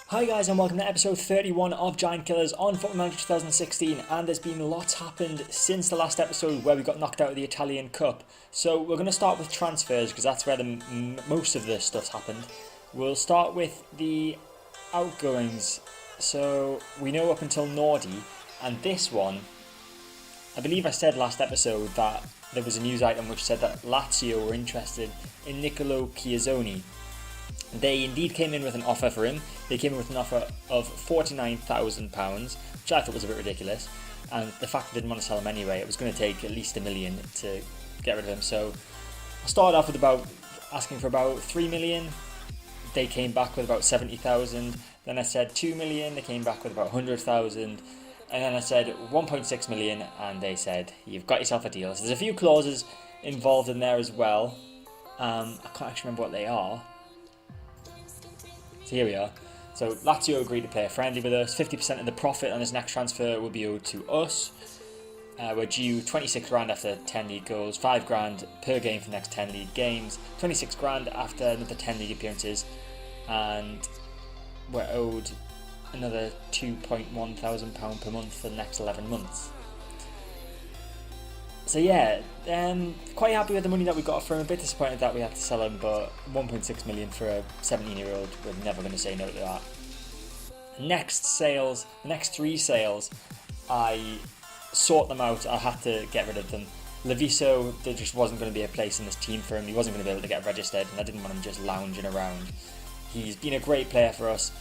Hi guys and welcome to episode 31 of Giant Killers on Football Manager 2016, and there's been lots happened since the last episode where we got knocked out of the Italian Cup. So we're going to start with transfers because that's where most of the stuff's happened. We'll start with the outgoings. So we know up until Nordi, and this one, I believe I said last episode that there was a news item which said that Lazio were interested in Nicolo Chiazzoni. They indeed came in with an offer for him. They came in with an offer of £49,000, which I thought was a bit ridiculous. And the fact they didn't want to sell him anyway, it was going to take at least £1 million to get rid of him. So I started off with asking for about £3 million. They came back with about 70,000. Then I said 2 million. They came back with about 100,000. And then I said 1.6 million, and they said you've got yourself a deal. So there's a few clauses involved in there as well. I can't actually remember what they are. So here we are. So Lazio agreed to play a friendly with us. 50% of the profit on his next transfer will be owed to us. We're due 26 grand after 10 league goals, 5 grand per game for the next 10 league games, 26 grand after another 10 league appearances, and we're owed another £2.1 thousand per month for the next 11 months. So yeah, quite happy with the money that we got for him. A bit disappointed that we had to sell him, but 1.6 million for a 17-year-old, we're never going to say no to that. Next sales, the next 3 sales, I sought them out. I had to get rid of them. Leviso, there just wasn't going to be a place in this team for him. He wasn't going to be able to get registered, and I didn't want him just lounging around. He's been a great player for us.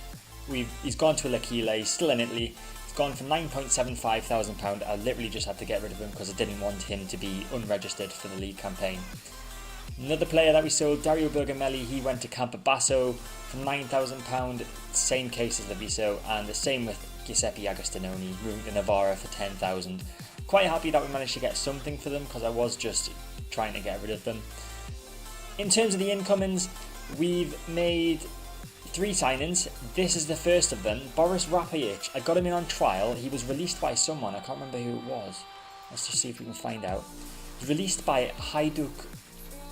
He's gone to L'Aquila. He's still in Italy. Gone for £9.75 thousand. I literally just had to get rid of him because I didn't want him to be unregistered for the league campaign. Another player that we sold, Dario Bergamelli, he went to Campobasso for £9,000, same case as Leviso, and the same with Giuseppe Agostinoni, moving to Navarra for £10,000. Quite happy that we managed to get something for them because I was just trying to get rid of them. In terms of the incomings, we've made 3 signings. This is the first of them. Boris Rapajic. I got him in on trial. He was released by someone. I can't remember who it was. Let's just see if we can find out. He was released by Hajduk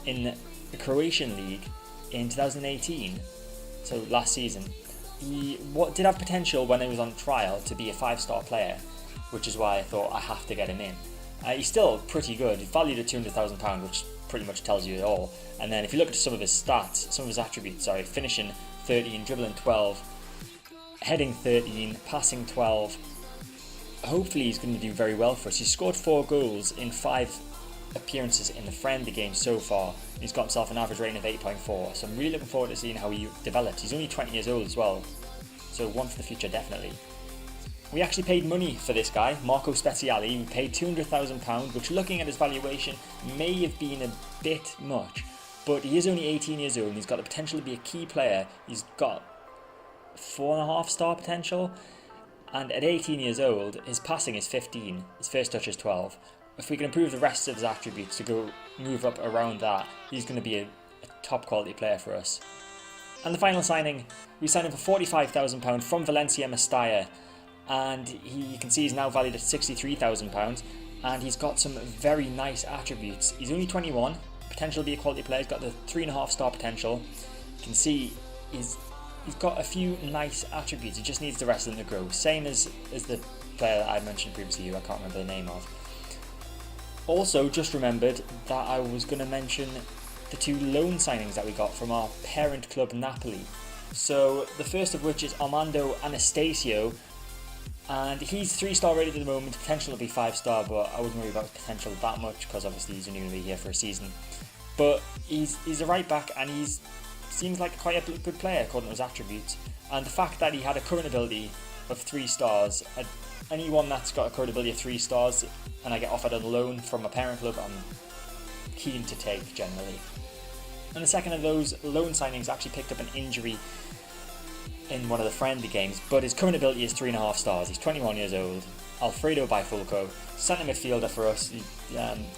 in the Croatian league in 2018. So last season. He did have potential when he was on trial to be a 5-star player, which is why I thought I have to get him in. He's still pretty good. He's valued at £200,000, which pretty much tells you it all. And then if you look at some of his stats, some of his attributes, finishing 13, dribbling 12, heading 13, passing 12. Hopefully he's going to do very well for us. He's scored 4 goals in 5 appearances in the friendly game so far. He's got himself an average rating of 8.4, so I'm really looking forward to seeing how he develops. He's only 20 years old as well, so one for the future definitely. We actually paid money for this guy, Marco Speziali. We paid £200,000, which looking at his valuation may have been a bit much. But he is only 18 years old and he's got the potential to be a key player. He's got 4.5-star potential. And at 18 years old, his passing is 15. His first touch is 12. If we can improve the rest of his attributes to move up around that, he's going to be a top quality player for us. And the final signing, we signed him for £45,000 from Valencia Mestalla. And you can see he's now valued at £63,000. And he's got some very nice attributes. He's only 21. Potential to be a quality player. He's got the 3.5-star potential. You can see he's got a few nice attributes. He just needs the rest of them to grow. Same as the player that I mentioned previously, who I can't remember the name of. Also, just remembered that I was going to mention the 2 loan signings that we got from our parent club Napoli. So the first of which is Armando Anastasio, and he's 3-star rated at the moment. Potential to be 5-star, but I wouldn't worry about his potential that much because obviously he's only going to be here for a season. But he's a right back, and he seems like quite a good player according to his attributes. And the fact that he had a current ability of 3 stars, anyone that's got a current ability of 3 stars and I get offered a loan from a parent club, I'm keen to take generally. And the second of those loan signings actually picked up an injury in one of the friendly games, but his current ability is 3.5 stars. He's 21 years old. Alfredo Bifulco, centre midfielder for us. He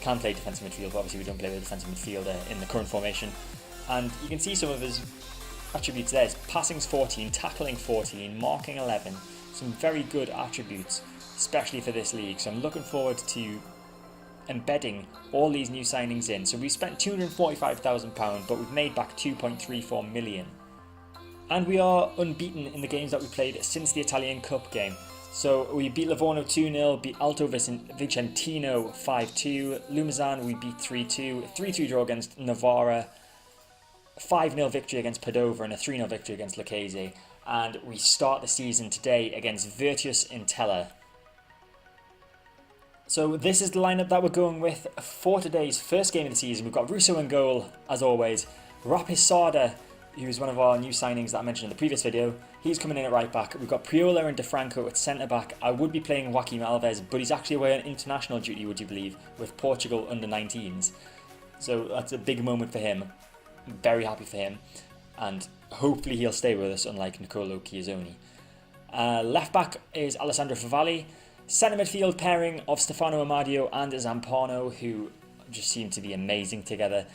can play defensive midfield, but obviously we don't play with a defensive midfielder in the current formation. And you can see some of his attributes there. His passing's 14, tackling 14, marking 11. Some very good attributes, especially for this league. So I'm looking forward to embedding all these new signings in. So we spent £245,000, but we've made back 2.34 million. And we are unbeaten in the games that we played since the Italian Cup game. So we beat Livorno 2-0, beat Alto Vicentino 5-2, Lumezan we beat 3-2, 3-2 draw against Novara, 5-0 victory against Padova and a 3-0 victory against Lucchese. And we start the season today against Virtus Entella. So this is the lineup that we're going with for today's first game of the season. We've got Russo in goal, as always. Rapisada, who's one of our new signings that I mentioned in the previous video, he's coming in at right back. We've got Priola and DeFranco at centre back. I would be playing Joaquim Alves, but he's actually away on international duty, would you believe, with Portugal under-19s. So that's a big moment for him. I'm very happy for him. And hopefully he'll stay with us, unlike Nicolo Chiazzoni. Left back is Alessandro Favalli. Centre midfield pairing of Stefano Amadio and Zampano, who just seem to be amazing together.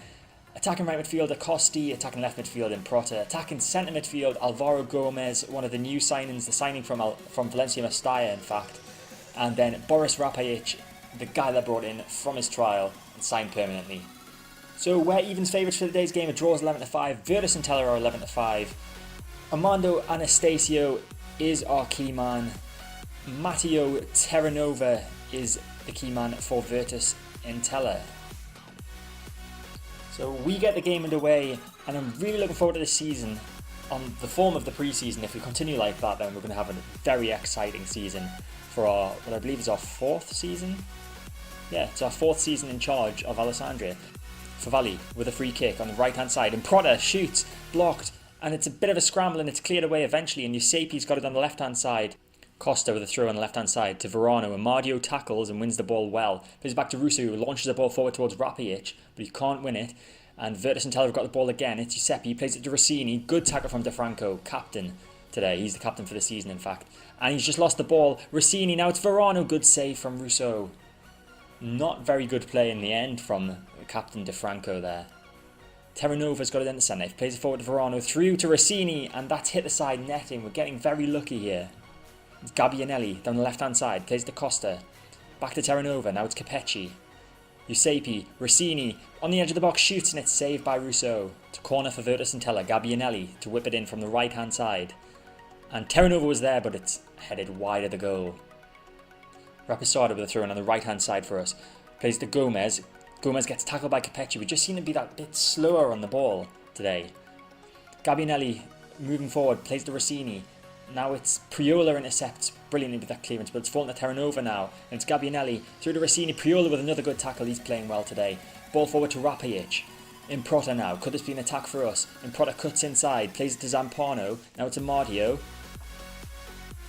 Attacking right midfield, Acosti. Attacking left midfield, Improta. Attacking centre midfield, Alvaro Gomez, one of the new signings, the signing from Valencia Mestalla, in fact. And then Boris Rapajic, the guy that brought in from his trial and signed permanently. So we're evens favourites for today's game. A draw is 11-5. Virtus and Teller are 11-5. Armando Anastasio is our key man. Matteo Terranova is the key man for Virtus Entella. So we get the game underway, and I'm really looking forward to this season. On the form of the pre-season, if we continue like that, then we're going to have a very exciting season for our, what I believe is our 4th season. Yeah, it's our 4th season in charge of Alessandria. Favalli with a free kick on the right hand side, and Prada shoots, blocked, and it's a bit of a scramble and it's cleared away eventually, and Eusepi's got it on the left hand side. Costa with a throw on the left hand side to Verano. Amadio tackles and wins the ball well. Plays it back to Russo, who launches the ball forward towards Rapajic, but he can't win it. And Virtus and Teller have got the ball again. It's Giuseppe, he plays it to Rossini. Good tackle from DeFranco, captain today. He's the captain for the season, in fact. And he's just lost the ball. Rossini, now it's Verano. Good save from Russo. Not very good play in the end from Captain DeFranco there. Terranova's got it in the centre. He plays it forward to Verano, through to Rossini, and that's hit the side netting. We're getting very lucky here. It's Gabbianelli down the left hand side, plays to Costa. Back to Terranova, now it's Capecci. Giuseppe, Rossini, on the edge of the box, shoots, and it's saved by Russo. It's a corner for Virtus Entella. Gabbianelli to whip it in from the right hand side. And Terranova was there, but it's headed wide of the goal. Rapisada with a throw in on the right hand side for us. Plays to Gomez. Gomez gets tackled by Capecci. We just seem to be that bit slower on the ball today. Gabbianelli moving forward, plays to Rossini. Now it's Priola intercepts brilliantly with that clearance, but it's fallen to Terranova now. And it's Gabbianelli through to Rossini. Priola with another good tackle. He's playing well today. Ball forward to Rapajic. Improta now. Could this be an attack for us? Improta cuts inside. Plays it to Zampano. Now it's Amadio.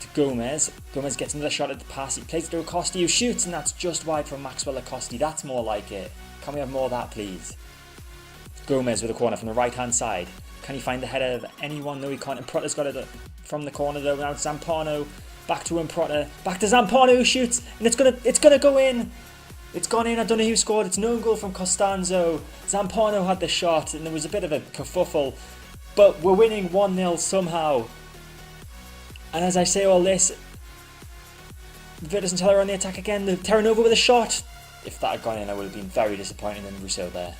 To Gomez. Gomez gets another shot at the pass. He plays it to Acosti, who shoots, and that's just wide from Maxwell Acosti. That's more like it. Can we have more of that, please? Gomez with a corner from the right hand side. Can he find the header of anyone? No, he can't. Improta's got it from the corner though. Now it's Zampano. Back to Improta. Back to Zampano, who shoots, and it's gonna go in. It's gone in. I don't know who scored. It's no goal from Costanzo. Zampano had the shot, and there was a bit of a kerfuffle, but we're winning 1-0 somehow. And as I say all this, Virtus and Teller on the attack again. The Terranova with a shot. If that had gone in, I would have been very disappointed in Russo there.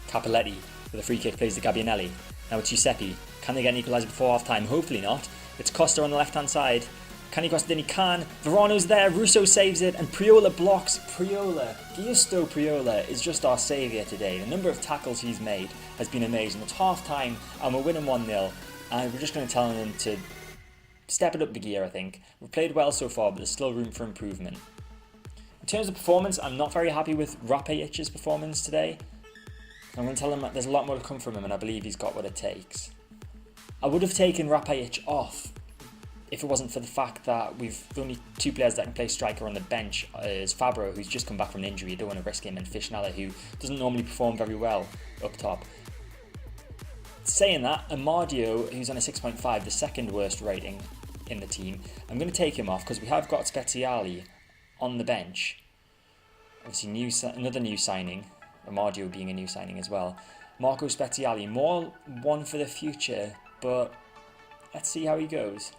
Cappelletti with a free kick plays to Gabbianelli. Now it's Giuseppe. Can they get an equaliser before half time? Hopefully not. It's Costa on the left hand side. Can he cross it? Then he can. Verano's there. Russo saves it, and Priola blocks. Giusto Priola is just our saviour today. The number of tackles he's made has been amazing. It's half time and we're winning 1-0, and we're just going to tell him to step it up the gear, I think. We've played well so far, but there's still room for improvement. In terms of performance, I'm not very happy with Rapajic's performance today. I'm going to tell him that there's a lot more to come from him, and I believe he's got what it takes. I would have taken Rapajic off if it wasn't for the fact that we've only 2 players that can play striker on the bench. Is Fabro, who's just come back from an injury. You don't want to risk him, and Fishnella, who doesn't normally perform very well up top. Saying that, Amadio, who's on a 6.5, the second worst rating in the team, I'm going to take him off because we have got Speziali on the bench. Obviously, another new signing. Amadio being a new signing as well. Marco Speziali, more one for the future, but let's see how he goes.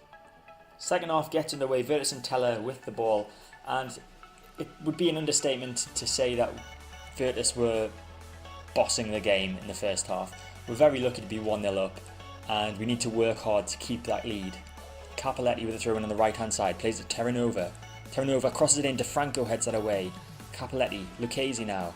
Second half gets underway, Virtus and Teller with the ball, and it would be an understatement to say that Virtus were bossing the game in the first half. We're very lucky to be 1-0 up, and we need to work hard to keep that lead. Cappelletti with a throw in on the right hand side, plays it Terranova. Terranova crosses it in, DeFranco heads that away. Cappelletti, Lucchesi now.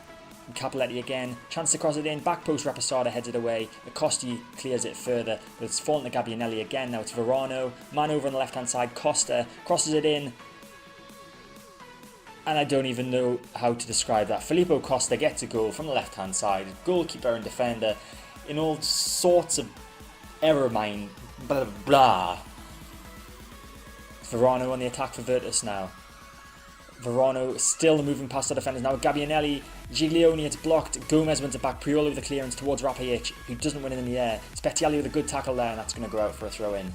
And Cappelletti again, chance to cross it in, back post Rapisada heads it away. Acosti clears it further, but it's fallen to Gabbianelli again. Now it's Verano, man over on the left hand side, Costa crosses it in. And I don't even know how to describe that. Filippo Costa gets a goal from the left hand side, goalkeeper and defender in all sorts of error mine, blah blah blah. Verano on the attack for Virtus now. Verano still moving past the defenders now. Gabbianelli, Giglioni, it's blocked. Gomez wins it back. Priolo with a clearance towards Rapajic, who doesn't win it in the air. Spettiali with a good tackle there, and that's going to go out for a throw in.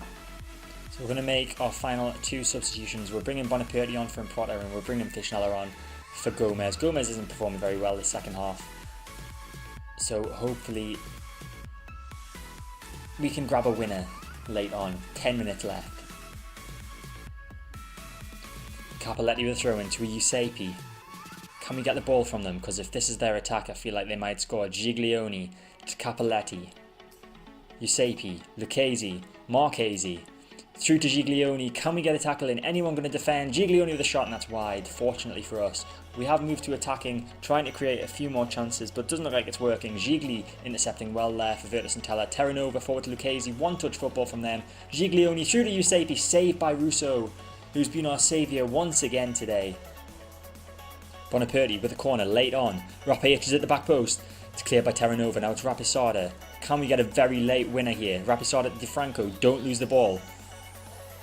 So we're going to make our final 2 substitutions. We're bringing Bonaperti on for Improta, and we're bringing Fishnella on for Gomez. Gomez isn't performing very well this second half, so hopefully we can grab a winner late on. 10 minutes left. Cappelletti with a throw in to a Giuseppe. Can we get the ball from them? Because if this is their attack, I feel like they might score. Giglioni to Cappelletti. Giuseppe, Lucchesi, Marchesi. Through to Giglioni. Can we get a tackle in? Anyone going to defend? Giglioni with a shot, and that's wide. Fortunately for us, we have moved to attacking, trying to create a few more chances, but doesn't look like it's working. Gigli intercepting well there for Virtus and Tella. Terranova forward to Lucchesi. One touch football from them. Giglioni through to Giuseppe. Saved by Russo, who's been our saviour once again today. Bonaperti with a corner late on. Rapajic is at the back post. It's cleared by Terranova. Now it's Rapisada. Can we get a very late winner here? Rapisada to DeFranco. Don't lose the ball.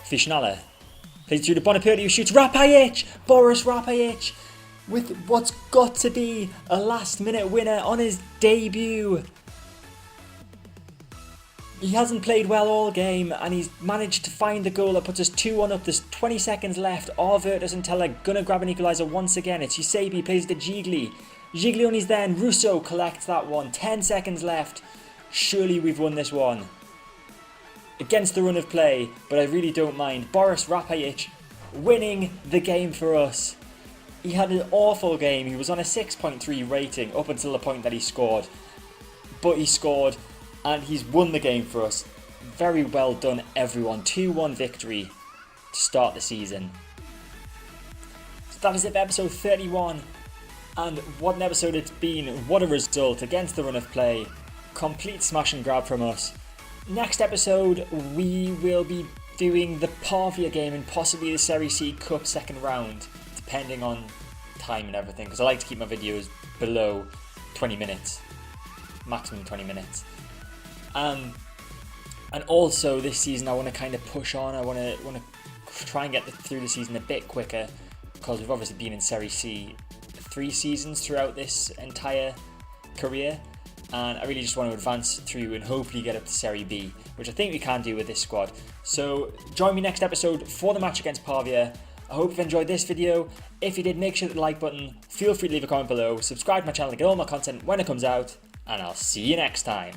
Fishnella plays through to Bonaperti, who shoots. Rapajic! Boris Rapajic with what's got to be a last minute winner on his debut. He hasn't played well all game, and he's managed to find the goal that puts us 2-1 up. There's 20 seconds left. Are Virtus and Tella gonna grab an equaliser once again? It's Giuseppe, plays to Gigli. Giglioni's there, and Russo collects that one. 10 seconds left. Surely we've won this one. Against the run of play, but I really don't mind. Boris Rapajic winning the game for us. He had an awful game. He was on a 6.3 rating up until the point that he scored. But he scored, and he's won the game for us. Very well done, everyone. 2-1 victory to start the season. So that is it for episode 31. And what an episode it's been. What a result against the run of play. Complete smash and grab from us. Next episode, we will be doing the Pavia game and possibly the Serie C Cup second round, depending on time and everything, because I like to keep my videos below 20 minutes, maximum 20 minutes. And also this season, I want to kind of push on. I want to try and get through the season a bit quicker, because we've obviously been in Serie C 3 seasons throughout this entire career. And I really just want to advance through and hopefully get up to Serie B, which I think we can do with this squad. So join me next episode for the match against Pavia. I hope you've enjoyed this video. If you did, make sure to hit the like button. Feel free to leave a comment below. Subscribe to my channel to get all my content when it comes out. And I'll see you next time.